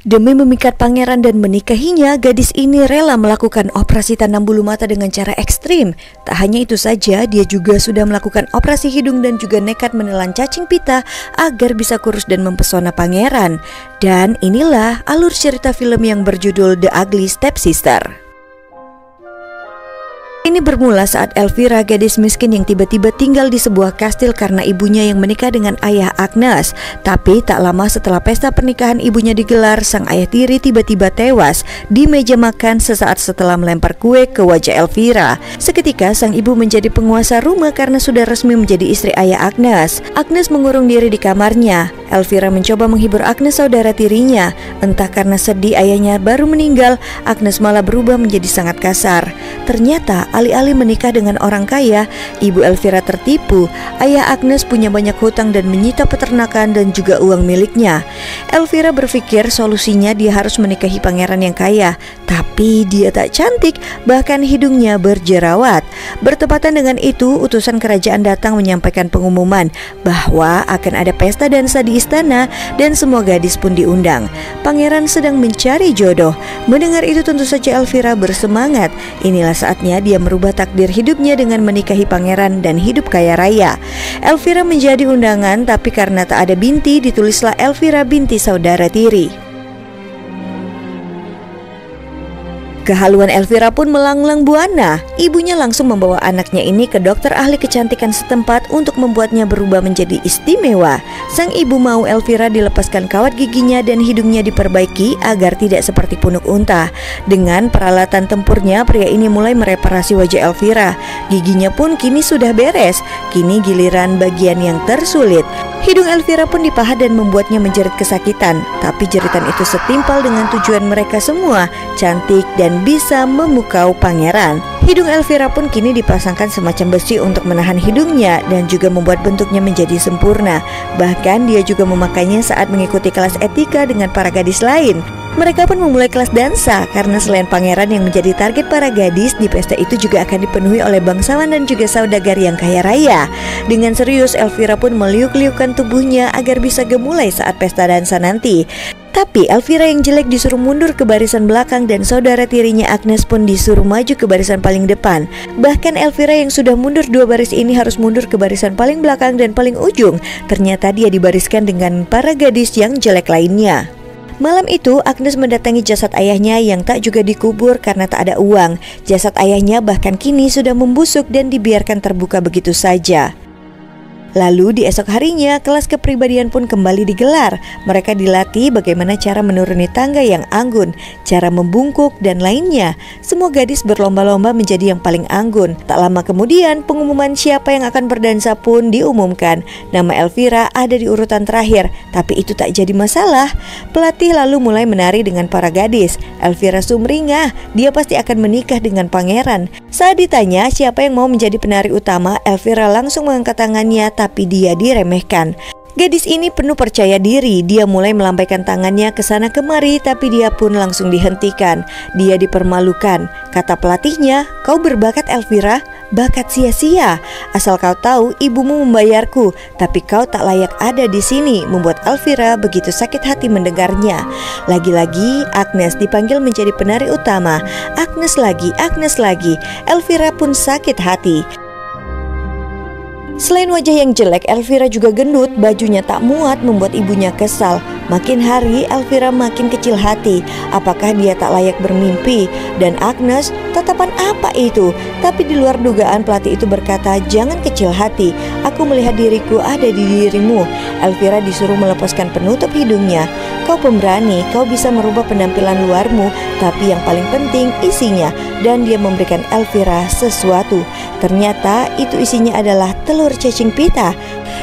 Demi memikat pangeran dan menikahinya, gadis ini rela melakukan operasi tanam bulu mata dengan cara ekstrim. Tak hanya itu saja, dia juga sudah melakukan operasi hidung dan juga nekat menelan cacing pita agar bisa kurus dan mempesona pangeran. Dan inilah alur cerita film yang berjudul The Ugly Stepsister. Ini bermula saat Elvira, gadis miskin yang tiba-tiba tinggal di sebuah kastil karena ibunya yang menikah dengan ayah Agnes. Tapi tak lama setelah pesta pernikahan ibunya digelar, sang ayah tiri tiba-tiba tewas di meja makan sesaat setelah melempar kue ke wajah Elvira. Seketika sang ibu menjadi penguasa rumah karena sudah resmi menjadi istri ayah Agnes. Agnes mengurung diri di kamarnya. Elvira mencoba menghibur Agnes, saudara tirinya. Entah karena sedih ayahnya baru meninggal, Agnes malah berubah menjadi sangat kasar. Ternyata alih-alih menikah dengan orang kaya, ibu Elvira tertipu. Ayah Agnes punya banyak hutang dan menyita peternakan dan juga uang miliknya. Elvira berpikir solusinya dia harus menikahi pangeran yang kaya. Tapi dia tak cantik, bahkan hidungnya berjerawat. Bertepatan dengan itu, utusan kerajaan datang menyampaikan pengumuman bahwa akan ada pesta dansa di istana dan semua gadis pun diundang. Pangeran sedang mencari jodoh. Mendengar itu tentu saja Elvira bersemangat. Inilah saatnya dia merubah takdir hidupnya dengan menikahi pangeran dan hidup kaya raya. Elvira menjadi undangan, tapi karena tak ada binti, ditulislah Elvira binti saudara tiri. Kehaluan Elvira pun melanglang buana. Ibunya langsung membawa anaknya ini ke dokter ahli kecantikan setempat untuk membuatnya berubah menjadi istimewa. Sang ibu mau Elvira dilepaskan kawat giginya dan hidungnya diperbaiki agar tidak seperti punuk unta. Dengan peralatan tempurnya, pria ini mulai mereparasi wajah Elvira. Giginya pun kini sudah beres. Kini giliran bagian yang tersulit. Hidung Elvira pun dipahat dan membuatnya menjerit kesakitan. Tapi jeritan itu setimpal dengan tujuan mereka semua, cantik dan bisa memukau pangeran. Hidung Elvira pun kini dipasangkan semacam besi untuk menahan hidungnya dan juga membuat bentuknya menjadi sempurna. Bahkan dia juga memakainya saat mengikuti kelas etika dengan para gadis lain. Mereka pun memulai kelas dansa karena selain pangeran yang menjadi target para gadis, di pesta itu juga akan dipenuhi oleh bangsawan dan juga saudagar yang kaya raya. Dengan serius Elvira pun meliuk-liukkan tubuhnya agar bisa gemulai saat pesta dansa nanti. Tapi Elvira yang jelek disuruh mundur ke barisan belakang dan saudara tirinya Agnes pun disuruh maju ke barisan paling depan. Bahkan Elvira yang sudah mundur 2 baris ini harus mundur ke barisan paling belakang dan paling ujung. Ternyata dia dibariskan dengan para gadis yang jelek lainnya. Malam itu Agnes mendatangi jasad ayahnya yang tak juga dikubur karena tak ada uang. Jasad ayahnya bahkan kini sudah membusuk dan dibiarkan terbuka begitu saja. Lalu di esok harinya kelas kepribadian pun kembali digelar. Mereka dilatih bagaimana cara menuruni tangga yang anggun, cara membungkuk dan lainnya. Semua gadis berlomba-lomba menjadi yang paling anggun. Tak lama kemudian pengumuman siapa yang akan berdansa pun diumumkan. Nama Elvira ada di urutan terakhir, tapi itu tak jadi masalah. Pelatih lalu mulai menari dengan para gadis. Elvira sumringah, dia pasti akan menikah dengan pangeran. Saat ditanya siapa yang mau menjadi penari utama, Elvira langsung mengangkat tangannya, tapi dia diremehkan. Gadis ini penuh percaya diri. Dia mulai melambaikan tangannya ke sana kemari, tapi dia pun langsung dihentikan. Dia dipermalukan. Kata pelatihnya, "Kau berbakat Elvira, bakat sia-sia. Asal kau tahu, ibumu membayarku, tapi kau tak layak ada di sini." Membuat Elvira begitu sakit hati mendengarnya. Lagi-lagi Agnes dipanggil menjadi penari utama. Agnes lagi. Elvira pun sakit hati. Selain wajah yang jelek, Elvira juga gendut, bajunya tak muat membuat ibunya kesal. Makin hari Elvira makin kecil hati. Apakah dia tak layak bermimpi? Dan Agnes, tatapan apa itu? Tapi di luar dugaan pelatih itu berkata, "Jangan kecil hati, aku melihat diriku ada di dirimu." Elvira disuruh melepaskan penutup hidungnya. "Kau pemberani, kau bisa merubah penampilan luarmu, tapi yang paling penting isinya." Dan dia memberikan Elvira sesuatu. Ternyata itu isinya adalah telur cacing pita.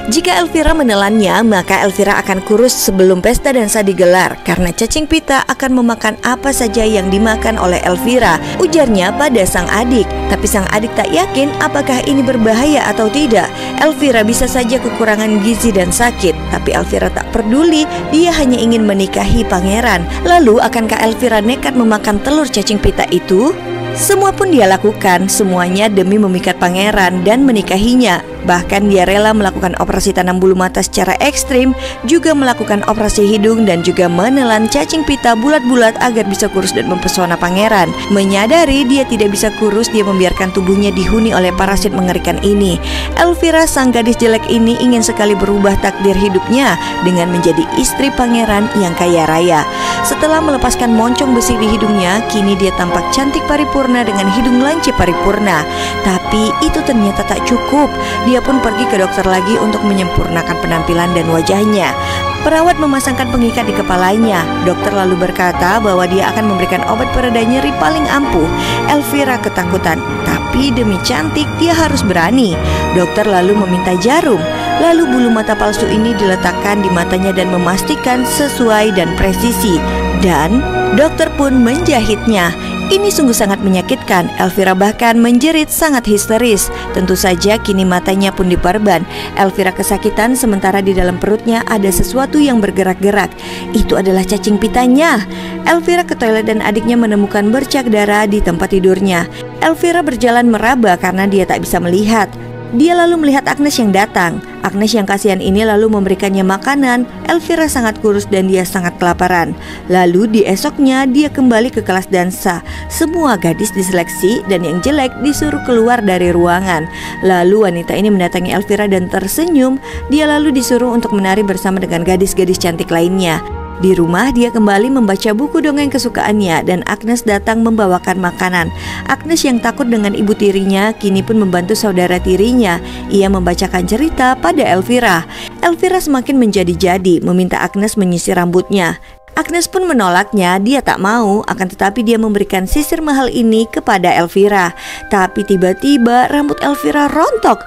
Jika Elvira menelannya, maka Elvira akan kurus sebelum pesta dansa digelar karena cacing pita akan memakan apa saja yang dimakan oleh Elvira, ujarnya pada sang adik. Tapi sang adik tak yakin apakah ini berbahaya atau tidak. Elvira bisa saja kekurangan gizi dan sakit, tapi Elvira tak peduli, dia hanya ingin menikahi pangeran. Lalu akankah Elvira nekat memakan telur cacing pita itu? Semua pun dia lakukan, semuanya demi memikat pangeran dan menikahinya. Bahkan dia rela melakukan operasi tanam bulu mata secara ekstrim, juga melakukan operasi hidung dan juga menelan cacing pita bulat-bulat agar bisa kurus dan mempesona pangeran. Menyadari dia tidak bisa kurus, dia membiarkan tubuhnya dihuni oleh parasit mengerikan ini. Elvira, sang gadis jelek ini, ingin sekali berubah takdir hidupnya dengan menjadi istri pangeran yang kaya raya. Setelah melepaskan moncong besi di hidungnya, kini dia tampak cantik paripurna dengan hidung lancip paripurna. Tapi itu ternyata tak cukup. Dia pun pergi ke dokter lagi untuk menyempurnakan penampilan dan wajahnya. Perawat memasangkan pengikat di kepalanya. Dokter lalu berkata bahwa dia akan memberikan obat pereda nyeri paling ampuh. Elvira ketakutan, tapi demi cantik dia harus berani. Dokter lalu meminta jarum. Lalu bulu mata palsu ini diletakkan di matanya dan memastikan sesuai dan presisi. Dan dokter pun menjahitnya. Ini sungguh sangat menyakitkan. Elvira bahkan menjerit sangat histeris. Tentu saja kini matanya pun diperban. Elvira kesakitan sementara di dalam perutnya ada sesuatu yang bergerak-gerak. Itu adalah cacing pitanya. Elvira ke toilet dan adiknya menemukan bercak darah di tempat tidurnya. Elvira berjalan meraba karena dia tak bisa melihat. Dia lalu melihat Agnes yang datang. Agnes yang kasihan ini lalu memberikannya makanan. Elvira sangat kurus dan dia sangat kelaparan. Lalu di esoknya dia kembali ke kelas dansa. Semua gadis diseleksi dan yang jelek disuruh keluar dari ruangan. Lalu wanita ini mendatangi Elvira dan tersenyum. Dia lalu disuruh untuk menari bersama dengan gadis-gadis cantik lainnya. Di rumah dia kembali membaca buku dongeng kesukaannya dan Agnes datang membawakan makanan. Agnes yang takut dengan ibu tirinya kini pun membantu saudara tirinya. Ia membacakan cerita pada Elvira. Elvira semakin menjadi-jadi meminta Agnes menyisir rambutnya. Agnes pun menolaknya, dia tak mau, akan tetapi dia memberikan sisir mahal ini kepada Elvira. Tapi tiba-tiba rambut Elvira rontok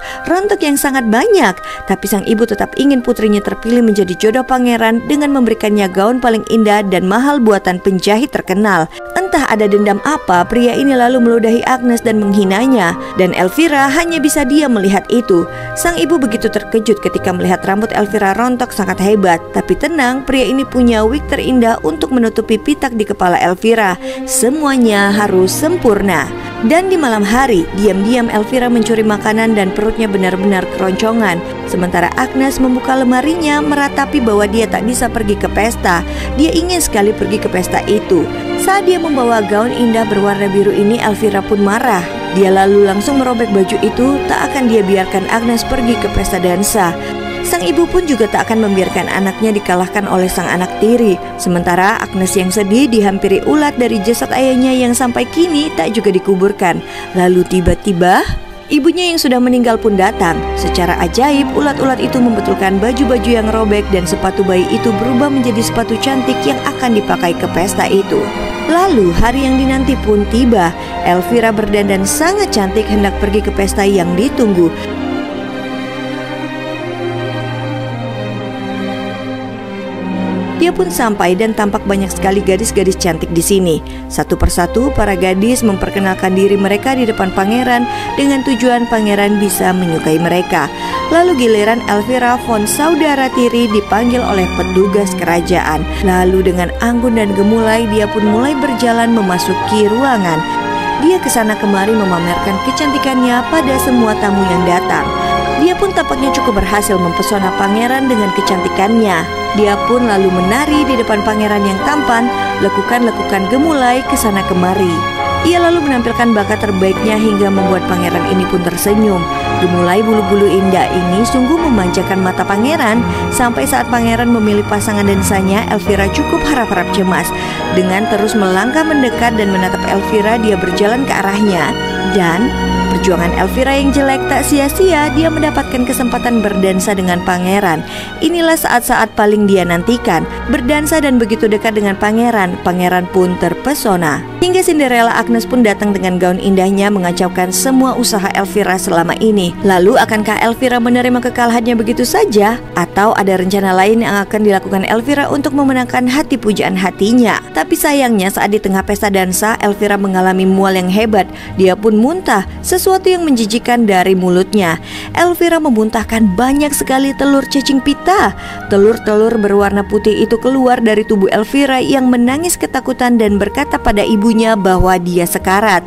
yang sangat banyak. Tapi sang ibu tetap ingin putrinya terpilih menjadi jodoh pangeran dengan memberikannya gaun paling indah dan mahal buatan penjahit terkenal. Entah ada dendam apa, pria ini lalu meludahi Agnes dan menghinanya. Dan Elvira hanya bisa diam melihat itu. Sang ibu begitu terkejut ketika melihat rambut Elvira rontok sangat hebat. Tapi tenang, pria ini punya wig terindah untuk menutupi pitak di kepala Elvira. Semuanya harus sempurna. Dan di malam hari, diam-diam Elvira mencuri makanan dan perutnya benar-benar keroncongan. Sementara Agnes membuka lemarinya meratapi bahwa dia tak bisa pergi ke pesta. Dia ingin sekali pergi ke pesta itu. Saat dia membawa gaun indah berwarna biru ini, Elvira pun marah. Dia lalu langsung merobek baju itu. Tak akan dia biarkan Agnes pergi ke pesta dansa. Sang ibu pun juga tak akan membiarkan anaknya dikalahkan oleh sang anak tiri. Sementara Agnes yang sedih dihampiri ulat dari jasad ayahnya yang sampai kini tak juga dikuburkan. Lalu tiba-tiba ibunya yang sudah meninggal pun datang. Secara ajaib ulat-ulat itu membetulkan baju-baju yang robek dan sepatu bayi itu berubah menjadi sepatu cantik yang akan dipakai ke pesta itu. Lalu hari yang dinanti pun tiba. Elvira berdandan sangat cantik hendak pergi ke pesta yang ditunggu. Dia pun sampai dan tampak banyak sekali gadis-gadis cantik di sini. Satu persatu para gadis memperkenalkan diri mereka di depan pangeran dengan tujuan pangeran bisa menyukai mereka. Lalu giliran Elvira von saudara tiri dipanggil oleh petugas kerajaan. Lalu dengan anggun dan gemulai dia pun mulai berjalan memasuki ruangan. Dia kesana kemari memamerkan kecantikannya pada semua tamu yang datang. Dia pun tampaknya cukup berhasil mempesona pangeran dengan kecantikannya. Dia pun lalu menari di depan pangeran yang tampan, lekukan-lekukan gemulai kesana kemari. Ia lalu menampilkan bakat terbaiknya hingga membuat pangeran ini pun tersenyum. Gemulai bulu-bulu indah ini sungguh memanjakan mata pangeran. Sampai saat pangeran memilih pasangan dansanya, Elvira cukup harap-harap cemas. Dengan terus melangkah mendekat dan menatap Elvira, dia berjalan ke arahnya. Dan perjuangan Elvira yang jelek tak sia-sia, dia mendapatkan kesempatan berdansa dengan pangeran. Inilah saat-saat paling dia nantikan, berdansa dan begitu dekat dengan pangeran. Pangeran pun terpesona. Hingga Cinderella Agnes pun datang dengan gaun indahnya mengacaukan semua usaha Elvira selama ini. Lalu akankah Elvira menerima kekalahannya begitu saja? Atau ada rencana lain yang akan dilakukan Elvira untuk memenangkan hati pujaan hatinya? Tapi sayangnya saat di tengah pesta dansa, Elvira mengalami mual yang hebat. Dia pun muntah, sesuatu yang menjijikan dari mulutnya. Elvira memuntahkan banyak sekali telur cacing pita. Telur-telur berwarna putih itu keluar dari tubuh Elvira yang menangis ketakutan dan berkata pada ibunya bahwa dia sekarat.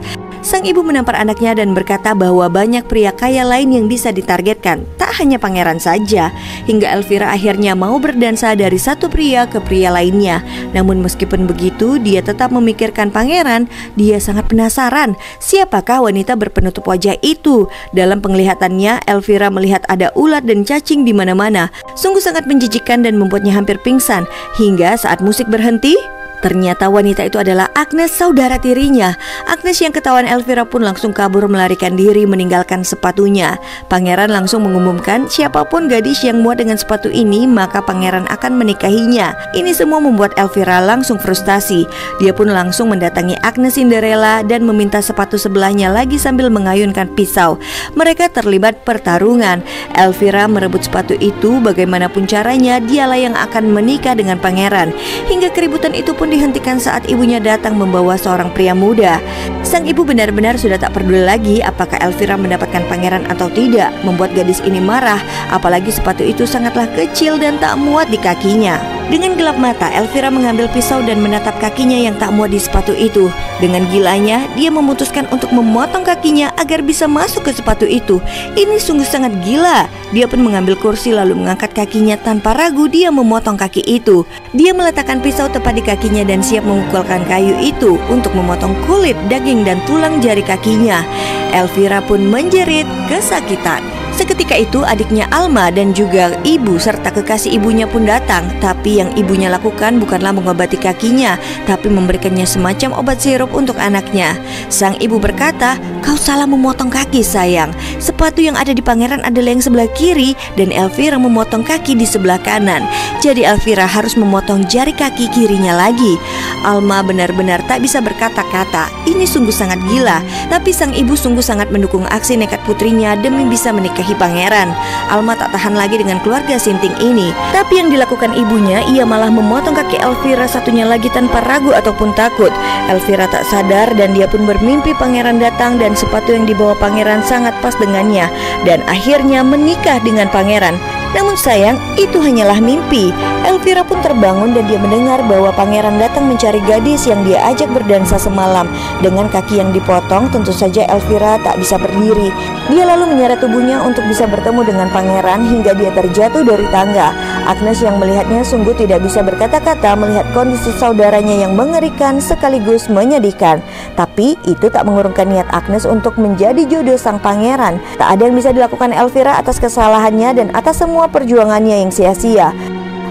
Sang ibu menampar anaknya dan berkata bahwa banyak pria kaya lain yang bisa ditargetkan, tak hanya pangeran saja. Hingga Elvira akhirnya mau berdansa dari satu pria ke pria lainnya. Namun meskipun begitu, dia tetap memikirkan pangeran. Dia sangat penasaran siapakah wanita berpenutup wajah itu. Dalam penglihatannya, Elvira melihat ada ulat dan cacing di mana-mana. Sungguh sangat menjijikkan dan membuatnya hampir pingsan. Hingga saat musik berhenti, ternyata wanita itu adalah Agnes, saudara tirinya. Agnes yang ketahuan Elvira pun langsung kabur melarikan diri meninggalkan sepatunya. Pangeran langsung mengumumkan siapapun gadis yang muat dengan sepatu ini maka pangeran akan menikahinya. Ini semua membuat Elvira langsung frustasi. Dia pun langsung mendatangi Agnes Cinderella dan meminta sepatu sebelahnya lagi sambil mengayunkan pisau. Mereka terlibat pertarungan. Elvira merebut sepatu itu, bagaimanapun caranya dialah yang akan menikah dengan pangeran. Hingga keributan itu pun dihentikan saat ibunya datang membawa seorang pria muda. Sang ibu benar-benar sudah tak peduli lagi apakah Elvira mendapatkan pangeran atau tidak. Membuat gadis ini marah, apalagi sepatu itu sangatlah kecil dan tak muat di kakinya. Dengan gelap mata, Elvira mengambil pisau dan menatap kakinya yang tak muat di sepatu itu. Dengan gilanya, dia memutuskan untuk memotong kakinya agar bisa masuk ke sepatu itu. Ini sungguh sangat gila. Dia pun mengambil kursi lalu mengangkat kakinya tanpa ragu. Dia memotong kaki itu. Dia meletakkan pisau tepat di kakinya dan siap memukulkan kayu itu untuk memotong kulit, daging, dan tulang jari kakinya. Elvira pun menjerit kesakitan. Seketika itu adiknya Alma dan juga ibu serta kekasih ibunya pun datang. Tapi yang ibunya lakukan bukanlah mengobati kakinya, tapi memberikannya semacam obat sirup untuk anaknya. Sang ibu berkata, "Kau salah memotong kaki sayang. Sepatu yang ada di pangeran adalah yang sebelah kiri dan Elvira memotong kaki di sebelah kanan. Jadi Elvira harus memotong jari kaki kirinya lagi." Alma benar-benar tak bisa berkata-kata. Ini sungguh sangat gila. Tapi sang ibu sungguh sangat mendukung aksi nekat putrinya demi bisa menikahi pangeran. Alma tak tahan lagi dengan keluarga sinting ini. Tapi yang dilakukan ibunya, ia malah memotong kaki Elvira satunya lagi tanpa ragu ataupun takut. Elvira tak sadar dan dia pun bermimpi pangeran datang dan sepatu yang dibawa pangeran sangat pas dengannya. Dan akhirnya menikah dengan pangeran. Namun sayang, itu hanyalah mimpi. Elvira pun terbangun dan dia mendengar bahwa pangeran datang mencari gadis yang dia ajak berdansa semalam. Dengan kaki yang dipotong, tentu saja Elvira tak bisa berdiri. Dia lalu menyeret tubuhnya untuk bisa bertemu dengan pangeran hingga dia terjatuh dari tangga. Agnes yang melihatnya sungguh tidak bisa berkata-kata melihat kondisi saudaranya yang mengerikan sekaligus menyedihkan. Tapi itu tak mengurungkan niat Agnes untuk menjadi jodoh sang pangeran. Tak ada yang bisa dilakukan Elvira atas kesalahannya dan atas semua perjuangannya yang sia-sia.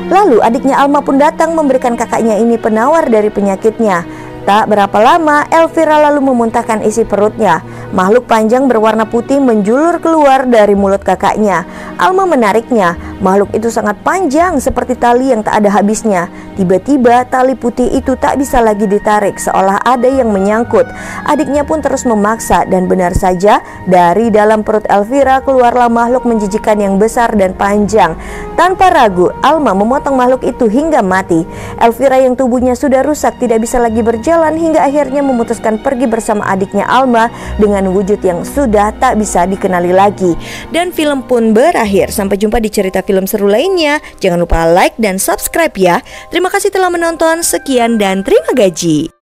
Lalu adiknya Alma pun datang memberikan kakaknya ini penawar dari penyakitnya. Tak berapa lama Elvira lalu memuntahkan isi perutnya. Makhluk panjang berwarna putih menjulur keluar dari mulut kakaknya. Alma menariknya. Makhluk itu sangat panjang seperti tali yang tak ada habisnya. Tiba-tiba tali putih itu tak bisa lagi ditarik, seolah ada yang menyangkut. Adiknya pun terus memaksa dan benar saja dari dalam perut Elvira keluarlah makhluk menjijikan yang besar dan panjang. Tanpa ragu Alma memotong makhluk itu hingga mati. Elvira yang tubuhnya sudah rusak tidak bisa lagi berjalan hingga akhirnya memutuskan pergi bersama adiknya Alma dengan wujud yang sudah tak bisa dikenali lagi. Dan film pun berakhir. Sampai jumpa di cerita film seru lainnya. Jangan lupa like dan subscribe ya. Terima kasih telah menonton. Sekian dan terima gaji.